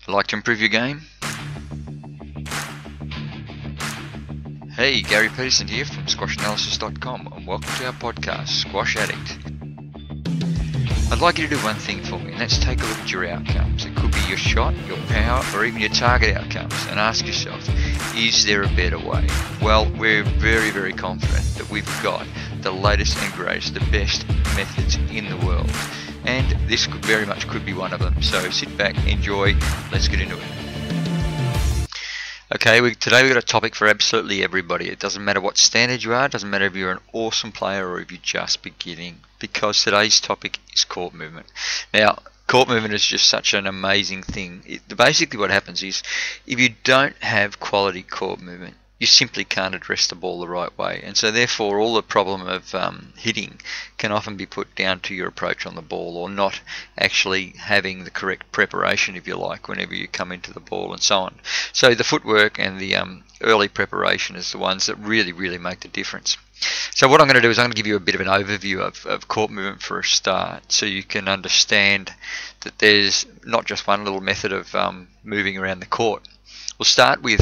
Like to improve your game? Hey, Gary Peterson here from squashanalysis.com and welcome to our podcast, Squash Addict. I'd like you to do one thing for me, and that's take a look at your outcomes. It could be your shot, your power, or even your target outcomes, and ask yourself, is there a better way? Well, we're very confident that we've got the latest and greatest, the best methods in the world. And this very much could be one of them. So sit back, enjoy, let's get into it. Okay, today we've got a topic for absolutely everybody. It doesn't matter what standard you are, it doesn't matter if you're an awesome player or if you're just beginning, because today's topic is court movement. Now, court movement is just such an amazing thing. Basically what happens is, if you don't have quality court movement, you simply can't address the ball the right way, and so therefore all the problem of hitting can often be put down to your approach on the ball, or not actually having the correct preparation, if you like, whenever you come into the ball and so on. So the footwork and the early preparation is the ones that really make the difference. So what I'm going to do is I'm going to give you a bit of an overview of court movement for a start, so you can understand that there's not just one little method of moving around the court. We'll start with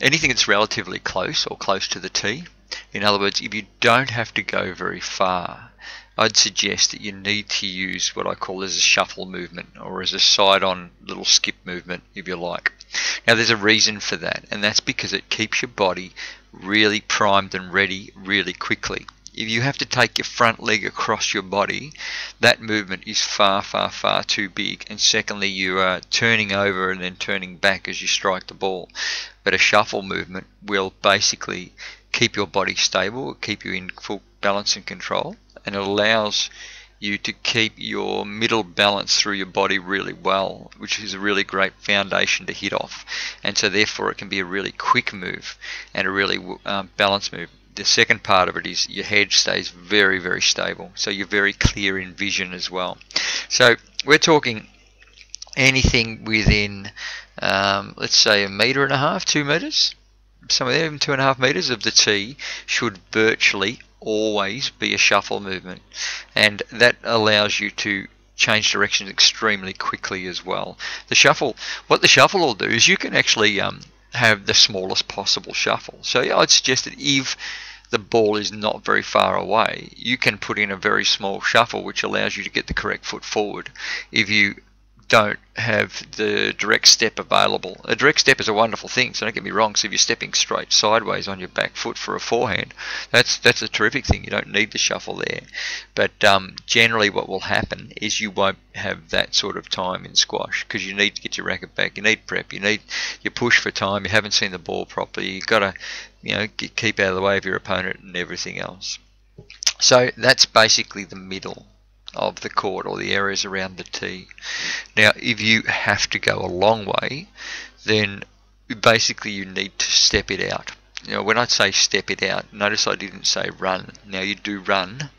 anything that's relatively close or close to the tee. In other words, if you don't have to go very far, I'd suggest that you need to use what I call as a shuffle movement, or as a side-on little skip movement, if you like. Now there's a reason for that, and that's because it keeps your body really primed and ready really quickly. If you have to take your front leg across your body, that movement is far too big, and secondly, you are turning over and then turning back as you strike the ball. But a shuffle movement will basically keep your body stable, keep you in full balance and control, and it allows you to keep your middle balance through your body really well, which is a really great foundation to hit off. And so therefore it can be a really quick move and a really balanced move. The second part of it is your head stays very stable, so you're very clear in vision as well. So we're talking anything within let's say 1.5 meters, 2 meters, somewhere there, even 2.5 meters of the tee should virtually always be a shuffle movement, and that allows you to change directions extremely quickly as well. What the shuffle will do is you can actually have the smallest possible shuffle. So I'd suggest that if the ball is not very far away, you can put in a very small shuffle, which allows you to get the correct foot forward if you don't have the direct step available. A direct step is a wonderful thing, so don't get me wrong. So if you're stepping straight sideways on your back foot for a forehand, that's a terrific thing. You don't need the shuffle there. But generally what will happen is you won't have that sort of time in squash, because you need to get your racket back, you need prep, you push for time, you haven't seen the ball properly, you've got to keep out of the way of your opponent and everything else. So that's basically the middle of the court, or the areas around the tee. Now if you have to go a long way, then basically you need to step it out. When I say step it out, notice I didn't say run. Now you do run,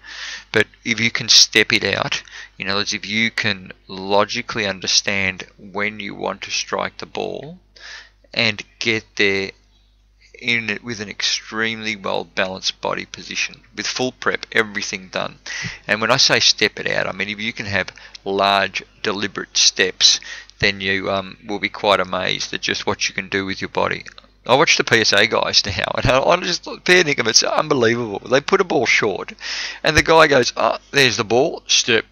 but if you can step it out, in other words, if you can logically understand when you want to strike the ball and get there in it with an extremely well balanced body position, with full prep, everything done. And when I say step it out, I mean if you can have large deliberate steps, then you will be quite amazed at just what you can do with your body. I watch the PSA guys now, and I just fair dinkum, it's unbelievable. They put a ball short, and the guy goes, "Oh, there's the ball, step,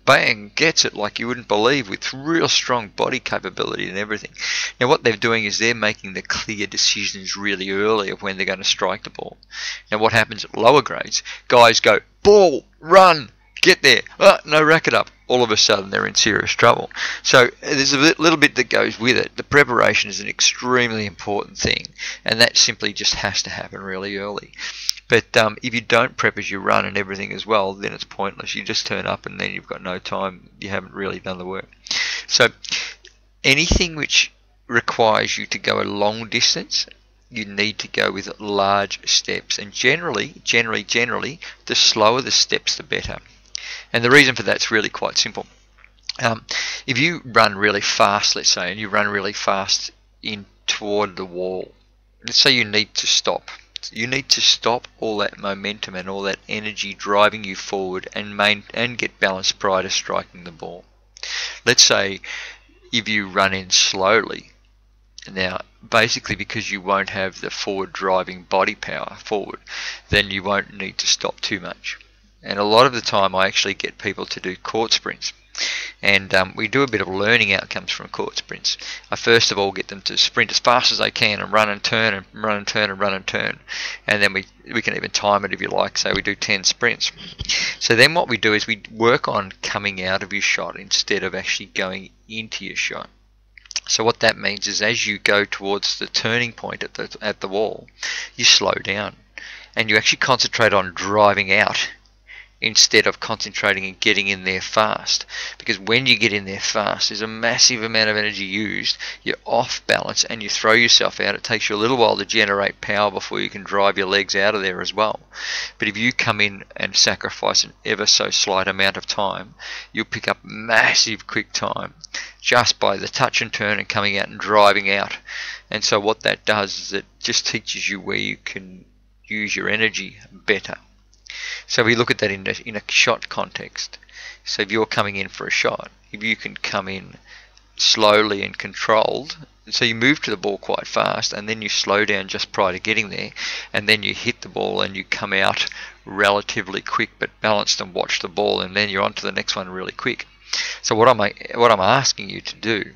bang," gets it like you wouldn't believe, with real strong body capability and everything. Now what they're doing is they're making the clear decisions really early of when they're going to strike the ball. Now what happens at lower grades, guys go, ball, run, get there, no racket up. All of a sudden they're in serious trouble. So there's a little bit that goes with it. The preparation is an extremely important thing, and that simply just has to happen really early. But if you don't prep as you run and everything as well, then it's pointless. You just turn up and then you've got no time. You haven't really done the work. So anything which requires you to go a long distance, you need to go with large steps, and generally, the slower the steps, the better. And the reason for that's really quite simple. If you run really fast, let's say, and you run really fast in toward the wall, let's say you need to stop. You need to stop all that momentum and all that energy driving you forward and get balance prior to striking the ball. Let's say if you run in slowly. Now, basically because you won't have the forward driving body power forward, then you won't need to stop too much. And a lot of the time I actually get people to do court sprints. And we do a bit of learning outcomes from court sprints. I first of all get them to sprint as fast as they can and run and turn and run and turn and run and turn. And then we can even time it if you like, say we do 10 sprints. So then what we do is we work on coming out of your shot instead of actually going into your shot. So what that means is as you go towards the turning point at the wall, you slow down and you actually concentrate on driving out instead of concentrating and getting in there fast. Because when you get in there fast, there's a massive amount of energy used, you're off balance and you throw yourself out. It takes you a little while to generate power before you can drive your legs out of there as well. But if you come in and sacrifice an ever so slight amount of time, you'll pick up massive quick time just by the touch and turn and coming out and driving out. And so what that does is it just teaches you where you can use your energy better. So we look at that in a shot context. So if you're coming in for a shot, if you can come in slowly and controlled, so you move to the ball quite fast and then you slow down just prior to getting there, and then you hit the ball and you come out relatively quick but balanced and watch the ball, and then you're on to the next one really quick. So what I'm asking you to do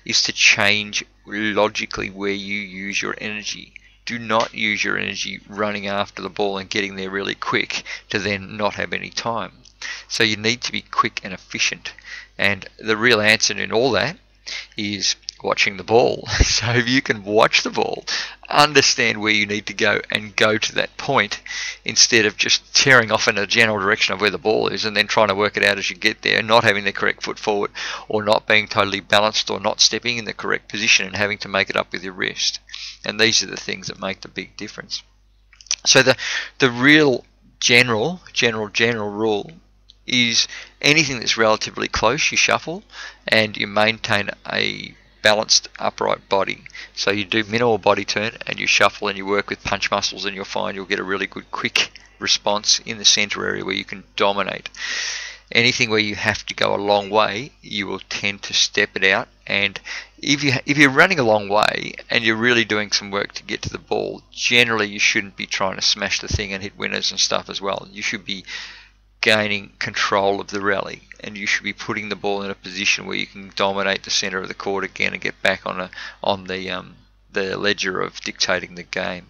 is to change logically where you use your energy. Do not use your energy running after the ball and getting there really quick to then not have any time. So you need to be quick and efficient. And the real answer in all that is watching the ball. So if you can watch the ball, understand where you need to go and go to that point instead of just tearing off in a general direction of where the ball is and then trying to work it out as you get there, not having the correct foot forward or not being totally balanced or not stepping in the correct position and having to make it up with your wrist. And these are the things that make the big difference. So the real general rule is anything that's relatively close you shuffle and you maintain a balanced upright body. So you do minimal body turn and you shuffle and you work with punch muscles, and you'll find you'll get a really good quick response in the center area where you can dominate. Anything where you have to go a long way, you will tend to step it out. And if you're running a long way and you're really doing some work to get to the ball, generally you shouldn't be trying to smash the thing and hit winners and stuff as well. You should be gaining control of the rally, and you should be putting the ball in a position where you can dominate the center of the court again and get back on the ledger of dictating the game.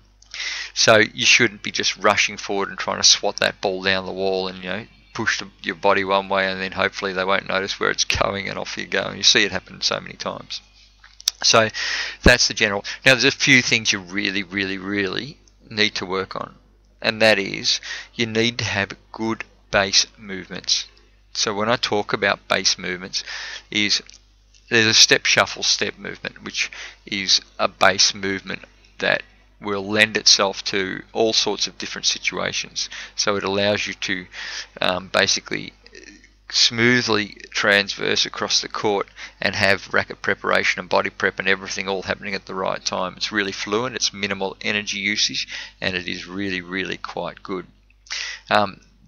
So you shouldn't be just rushing forward and trying to swat that ball down the wall and push your body one way and then hopefully they won't notice where it's going and off you go. And you see it happen so many times. So that's the general. Now there's a few things you really need to work on, and that is you need to have good base movements. So when I talk about base movements, there's a step shuffle step movement, which is a base movement that will lend itself to all sorts of different situations. So it allows you to basically smoothly transverse across the court and have racket preparation and body prep and everything all happening at the right time. It's really fluent, it's minimal energy usage, and it is really quite good.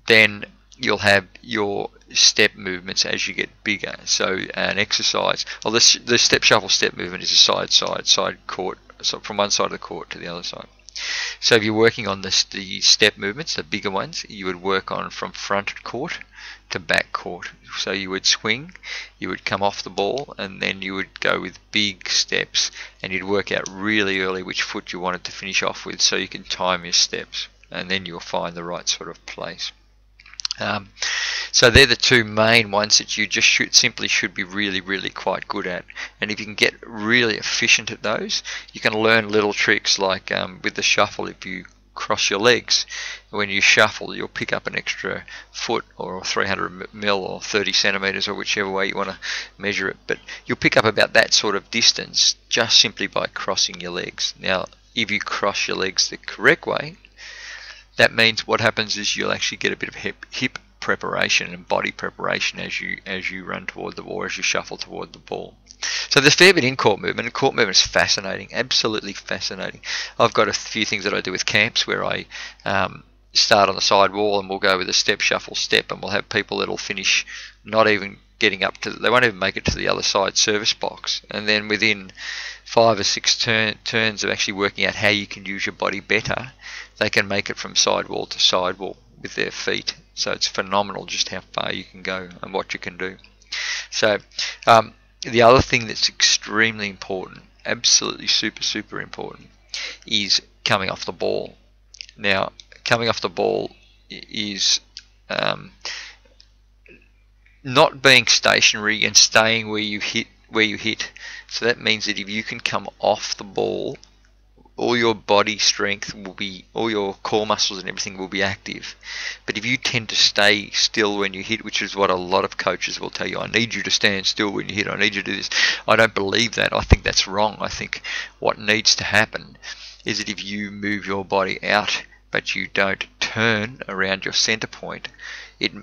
Then you'll have your step movements as you get bigger. So an exercise, well, the step shuffle step movement is a side court, so from one side of the court to the other side. So if you're working on the step movements, the bigger ones, you would work on from front court to back court. So you would swing, you would come off the ball, and then you would go with big steps, and you'd work out really early which foot you wanted to finish off with so you can time your steps, and then you'll find the right sort of place. So they're the two main ones that you just should be really quite good at. And if you can get really efficient at those, you can learn little tricks like with the shuffle. If you cross your legs, when you shuffle, you'll pick up an extra foot or 300 mil or 30 centimeters or whichever way you want to measure it, but you'll pick up about that sort of distance just simply by crossing your legs. Now if you cross your legs the correct way, that means what happens is you'll actually get a bit of hip preparation and body preparation as you run toward the ball, as you shuffle toward the ball. So there's a fair bit in court movement, and court movement is fascinating, absolutely fascinating. I've got a few things that I do with camps where I start on the side wall and we'll go with a step shuffle step, and we'll have people that'll finish not even getting up to, they won't even make it to the other side service box, and then within 5 or 6 turns of actually working out how you can use your body better, they can make it from sidewall to sidewall with their feet. So it's phenomenal just how far you can go and what you can do. So the other thing that's extremely important, absolutely super important, is coming off the ball. Now, coming off the ball is not being stationary and staying where you hit. So that means that if you can come off the ball, all your body strength will be, all your core muscles and everything will be active. But if you tend to stay still when you hit, which is what a lot of coaches will tell you, I need you to stand still when you hit, I need you to do this. I don't believe that. I think that's wrong. I think what needs to happen is that if you move your body out but you don't turn around your center point, it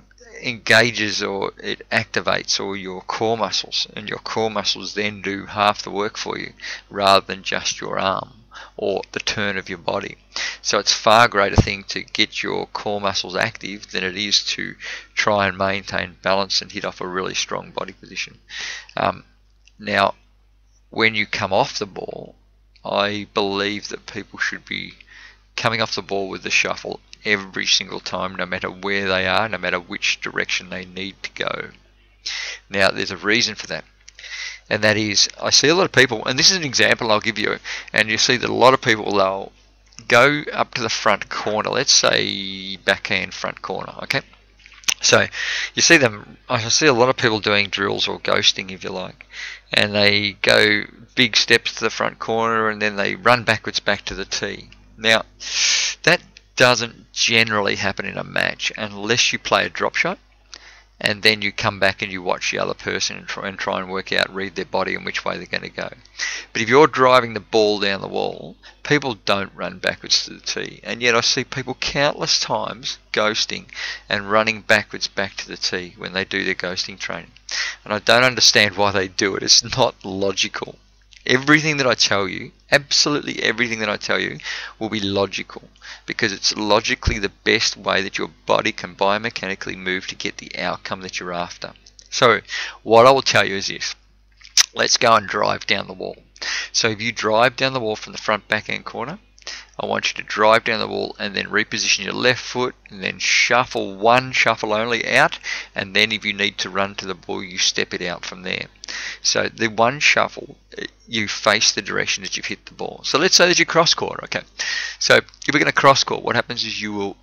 engages or it activates all your core muscles, and your core muscles then do half the work for you rather than just your arm or the turn of your body. So it's far greater thing to get your core muscles active than it is to try and maintain balance and hit off a really strong body position. Now, when you come off the ball, I believe that people should be coming off the ball with the shuffle every single time, no matter where they are, no matter which direction they need to go. Now, there's a reason for that. And that is, I see a lot of people, and this is an example I'll give you, and you see that a lot of people, they'll go up to the front corner, let's say backhand front corner, okay? So you see them, I see a lot of people doing drills or ghosting, if you like, and they go big steps to the front corner and then they run backwards back to the tee. Now, that doesn't generally happen in a match unless you play a drop shot, and then you come back and you watch the other person and try and work out, read their body and which way they're going to go. But if you're driving the ball down the wall, people don't run backwards to the tee, and yet I see people countless times ghosting and running backwards back to the tee when they do their ghosting training. And I don't understand why they do it. It's not logical. Everything that I tell you, absolutely everything that I tell you, will be logical, because it's logically the best way that your body can biomechanically move to get the outcome that you're after. So what I will tell you is this. Let's go and drive down the wall. So if you drive down the wall from the front backhand corner, I want you to drive down the wall and then reposition your left foot and then shuffle one shuffle only out, and then if you need to run to the ball, you step it out from there. So the one shuffle, you face the direction that you've hit the ball. So let's say that you cross court, okay? So if we're going to cross court, what happens is you will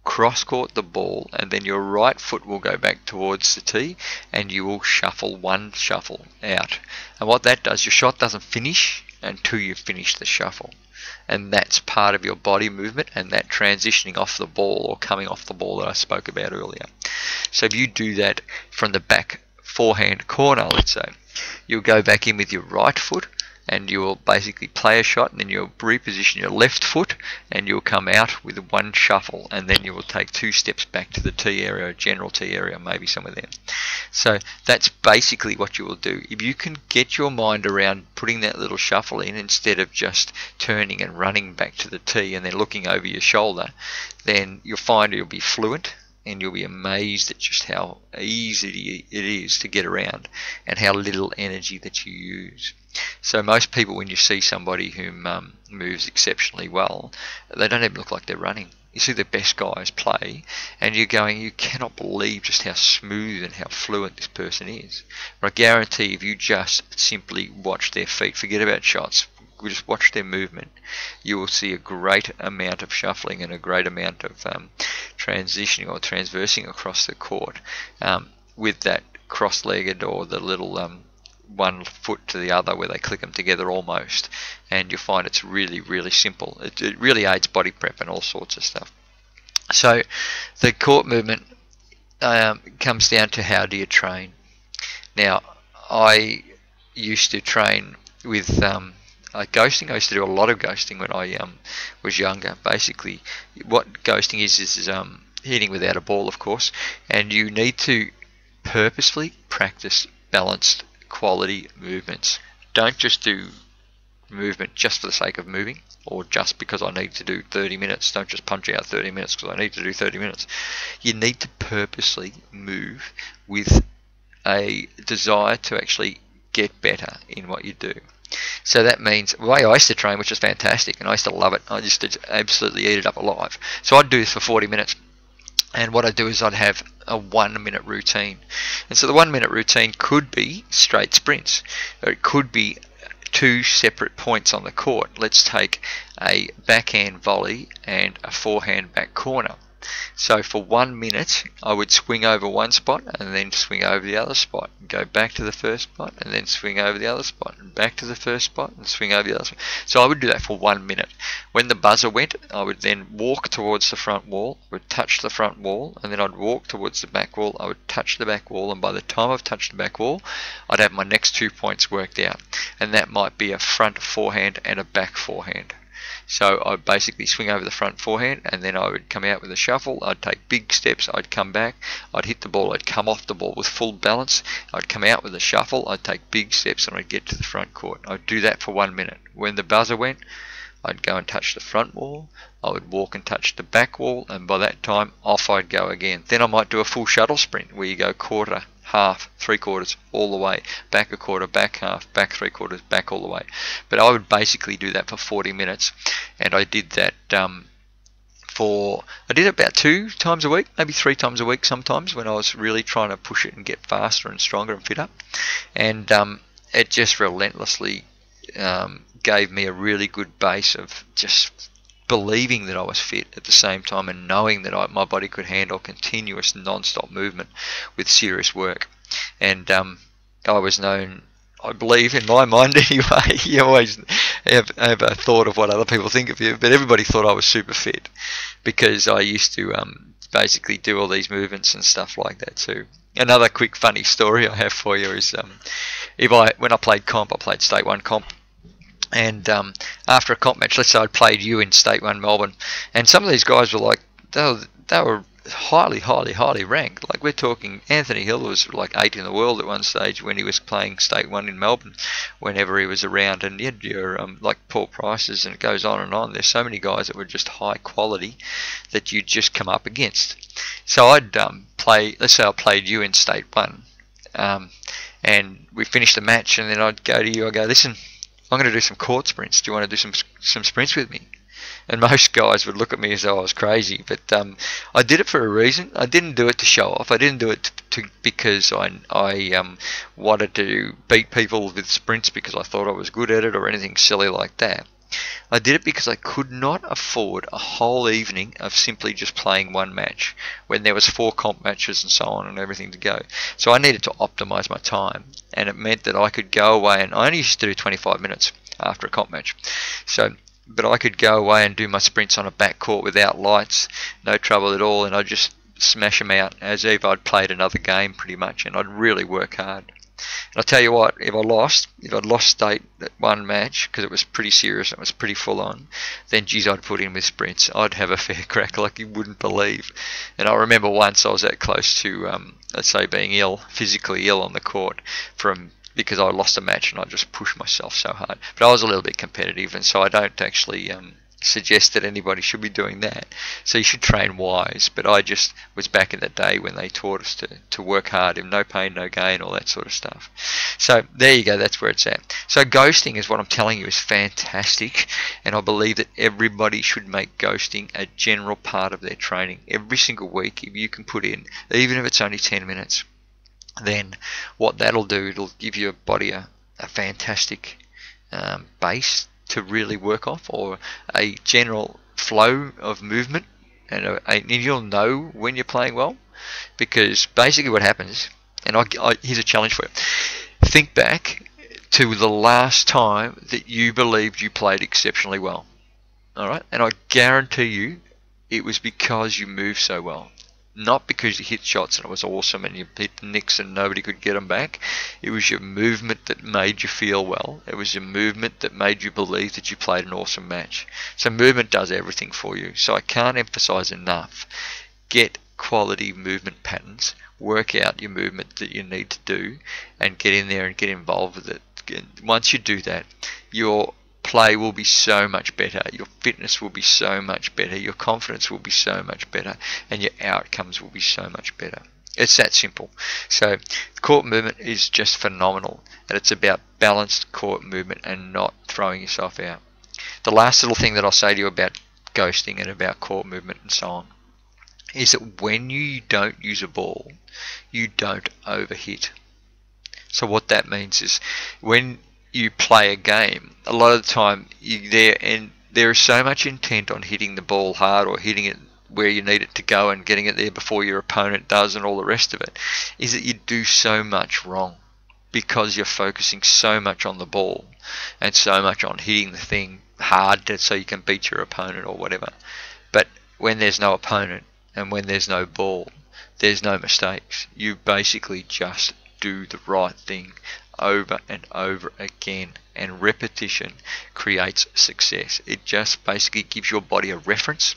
cross court the ball, and then your right foot will go back towards the tee and you will shuffle one shuffle out. And what that does, your shot doesn't finish until you finish the shuffle. And that's part of your body movement and that transitioning off the ball or coming off the ball that I spoke about earlier. So if you do that from the back forehand corner, let's say, you'll go back in with your right foot and you will basically play a shot, and then you'll reposition your left foot and you'll come out with one shuffle, and then you will take 2 steps back to the tee area, general tee area, maybe somewhere there. So that's basically what you will do. If you can get your mind around putting that little shuffle in instead of just turning and running back to the tee and then looking over your shoulder, then you'll find you'll be fluent, and you'll be amazed at just how easy it is to get around and how little energy that you use. So most people, when you see somebody who moves exceptionally well, they don't even look like they're running. You see the best guys play and you're going, you cannot believe just how smooth and how fluent this person is. But I guarantee if you just simply watch their feet, forget about shots, just watch their movement, you will see a great amount of shuffling and a great amount of transitioning or transversing across the court with that cross-legged or the little one foot to the other where they click them together almost, and you'll find it's really simple. It really aids body prep and all sorts of stuff. So the court movement comes down to how do you train. Now I used to train with ghosting. I used to do a lot of ghosting when I was younger. Basically what ghosting is hitting without a ball, of course, and you need to purposefully practice balanced quality movements. Don't just do movement just for the sake of moving or just because I need to do 30 minutes. Don't just punch out 30 minutes because I need to do 30 minutes. You need to purposely move with a desire to actually get better in what you do. So that means the way I used to train, which was fantastic, and I used to love it, I used to absolutely eat it up alive. So I'd do this for 40 minutes. And what I'd do is I'd have a 1 minute routine. And so the 1 minute routine could be straight sprints, or it could be two separate points on the court. Let's take a backhand volley and a forehand back corner. So for 1 minute, I would swing over one spot and then swing over the other spot, and go back to the first spot and then swing over the other spot, and back to the first spot and swing over the other spot. So I would do that for 1 minute. When the buzzer went, I would then walk towards the front wall, would touch the front wall, and then I'd walk towards the back wall, I would touch the back wall, and by the time I've touched the back wall, I'd have my next 2 points worked out. And that might be a front forehand and a back forehand. So I'd basically swing over the front forehand, and then I would come out with a shuffle. I'd take big steps, I'd come back, I'd hit the ball, I'd come off the ball with full balance, I'd come out with a shuffle, I'd take big steps, and I'd get to the front court. I'd do that for 1 minute. When the buzzer went, I'd go and touch the front wall, I would walk and touch the back wall, and by that time off I'd go again. Then I might do a full shuttle sprint where you go quarter, half, three quarters, all the way, back a quarter, back half, back three quarters, back all the way. But I would basically do that for 40 minutes, and I did that I did it about 2 times a week, maybe 3 times a week sometimes, when I was really trying to push it and get faster and stronger and fitter. And it just relentlessly gave me a really good base of just believing that I was fit at the same time, and knowing that my body could handle continuous non-stop movement with serious work. And I was known, I believe, in my mind anyway, you always have a thought of what other people think of you, but everybody thought I was super fit because I used to basically do all these movements and stuff like that too. Another quick funny story I have for you is when I played comp, I played State 1 comp. And after a comp match, let's say I played you in State 1 Melbourne, and some of these guys were like, they were highly ranked. Like, we're talking, Anthony Hill was like 8th in the world at one stage when he was playing State 1 in Melbourne, whenever he was around. And you had your like Paul Prices, and it goes on and on. There's so many guys that were just high quality that you'd just come up against. So I'd let's say I played you in State 1, and we finished the match, and then I'd go to you, I'd go, listen, I'm going to do some court sprints. Do you want to do some sprints with me? And most guys would look at me as though I was crazy, but I did it for a reason. I didn't do it to show off. I didn't do it because I wanted to beat people with sprints because I thought I was good at it or anything silly like that. I did it because I could not afford a whole evening of simply just playing one match when there was 4 comp matches and so on and everything to go. So I needed to optimize my time, and it meant that I could go away, and I only used to do 25 minutes after a comp match. But I could go away and do my sprints on a back court without lights, no trouble at all, and I'd just smash them out as if I'd played another game pretty much, and I'd really work hard. And I'll tell you what, if I'd lost State that one match, because it was pretty serious, it was pretty full on, then geez, I'd put in with sprints. I'd have a fair crack like you wouldn't believe. And I remember once I was that close to, let's say, being physically ill on the court because I lost a match, and I just pushed myself so hard. But I was a little bit competitive, and so I don't actually suggest that anybody should be doing that. So you should train wise. But I just was back in the day when they taught us to work hard, and no pain, no gain, all that sort of stuff. So there you go, that's where it's at. So ghosting is what I'm telling you is fantastic, and I believe that everybody should make ghosting a general part of their training. Every single week, if you can put in, even if it's only 10 minutes, then what that'll do, it'll give your body a fantastic base to really work off, or a general flow of movement, and you'll know when you're playing well, because basically what happens, and here's a challenge for you. Think back to the last time that you believed you played exceptionally well. Alright? And I guarantee you it was because you moved so well. Not because you hit shots and it was awesome and you hit nicks and nobody could get them back. It was your movement that made you feel well. It was your movement that made you believe that you played an awesome match. So movement does everything for you. So I can't emphasize enough. Get quality movement patterns. Work out your movement that you need to do and get in there and get involved with it. Once you do that, your play will be so much better, your fitness will be so much better, your confidence will be so much better, and your outcomes will be so much better. It's that simple. So court movement is just phenomenal, and it's about balanced court movement and not throwing yourself out. The last little thing that I'll say to you about ghosting and about court movement and so on is that when you don't use a ball, you don't overhit. So what that means is when you play a game, a lot of the time you're there and there is so much intent on hitting the ball hard or hitting it where you need it to go and getting it there before your opponent does and all the rest of it, is that you do so much wrong because you're focusing so much on the ball and so much on hitting the thing hard so you can beat your opponent or whatever. But when there's no opponent and when there's no ball, there's no mistakes. You basically just do the right thing over and over again, and repetition creates success. It just basically gives your body a reference.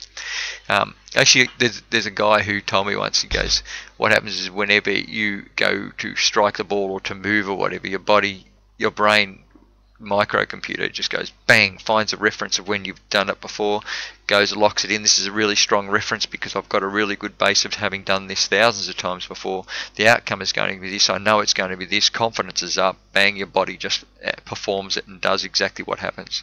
Actually, there's a guy who told me once, he goes, what happens is whenever you go to strike the ball or to move or whatever, your brain microcomputer just goes bang, finds a reference of when you've done it before, goes, locks it in. This is a really strong reference because I've got a really good base of having done this thousands of times before. The outcome is going to be this. I know it's going to be this. Confidence is up. Bang, your body just performs it and does exactly what happens.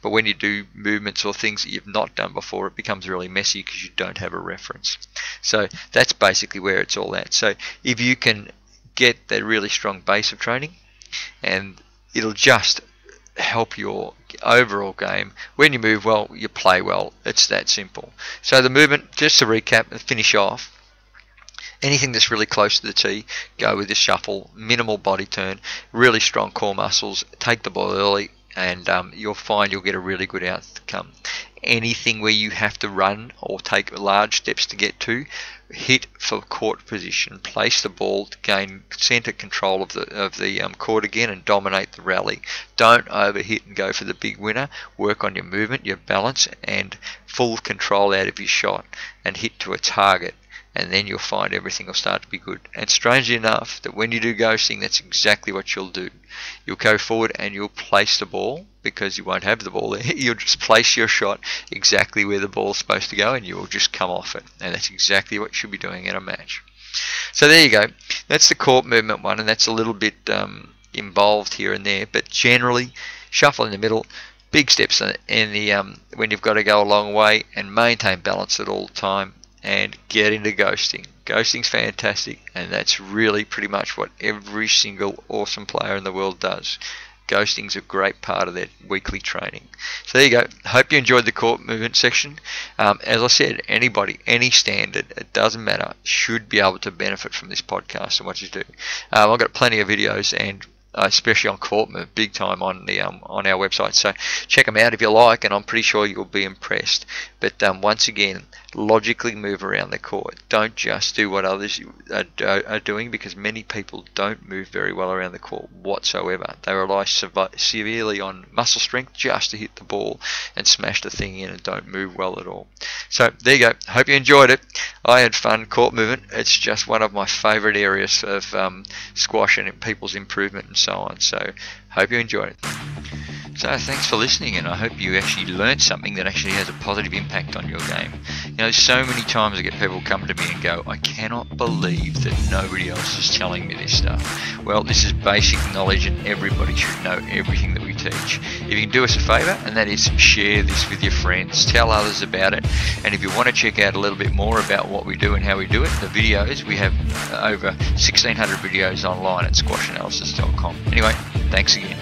But when you do movements or things that you've not done before, it becomes really messy because you don't have a reference. So that's basically where it's all at. So if you can get that really strong base of training, and it'll just help your overall game. When you move well, you play well. It's that simple. So the movement, just to recap and finish off, anything that's really close to the tee, go with the shuffle, minimal body turn, really strong core muscles, take the ball early, and you'll find you'll get a really good outcome. Anything where you have to run or take large steps to get to, hit for court position, place the ball to gain centre control of the court again and dominate the rally. Don't overhit and go for the big winner. Work on your movement, your balance, and full control out of your shot, and hit to a target. And then you'll find everything will start to be good. And strangely enough, that when you do ghosting, that's exactly what you'll do. You'll go forward and you'll place the ball, because you won't have the ball there. You'll just place your shot exactly where the ball's supposed to go, and you will just come off it. And that's exactly what you should be doing in a match. So there you go. That's the court movement one, and that's a little bit involved here and there. But generally, shuffle in the middle, big steps in the when you've got to go a long way, and maintain balance at all time. And get into ghosting. Ghosting's fantastic, and that's really pretty much what every single awesome player in the world does. Ghosting's a great part of their weekly training. So there you go. Hope you enjoyed the court movement section. As I said, anybody, any standard, it doesn't matter, should be able to benefit from this podcast and what you do. I've got plenty of videos, and especially on court movement, big time on our website. So check them out if you like, and I'm pretty sure you'll be impressed. But once again, logically move around the court. Don't just do what others are doing, because many people don't move very well around the court whatsoever. They rely severely on muscle strength just to hit the ball and smash the thing in, and don't move well at all. So there you go. Hope you enjoyed it. I had fun. Court movement, it's just one of my favourite areas of squash and people's improvement and so on. So hope you enjoyed it. So thanks for listening, and I hope you actually learned something that actually has a positive impact on your game. You know, so many times I get people come to me and go, I cannot believe that nobody else is telling me this stuff. Well, this is basic knowledge, and everybody should know everything that we teach. If you can do us a favour, and that is share this with your friends, tell others about it, and if you want to check out a little bit more about what we do and how we do it, the videos, we have over 1,600 videos online at squashanalysis.com. Anyway, thanks again.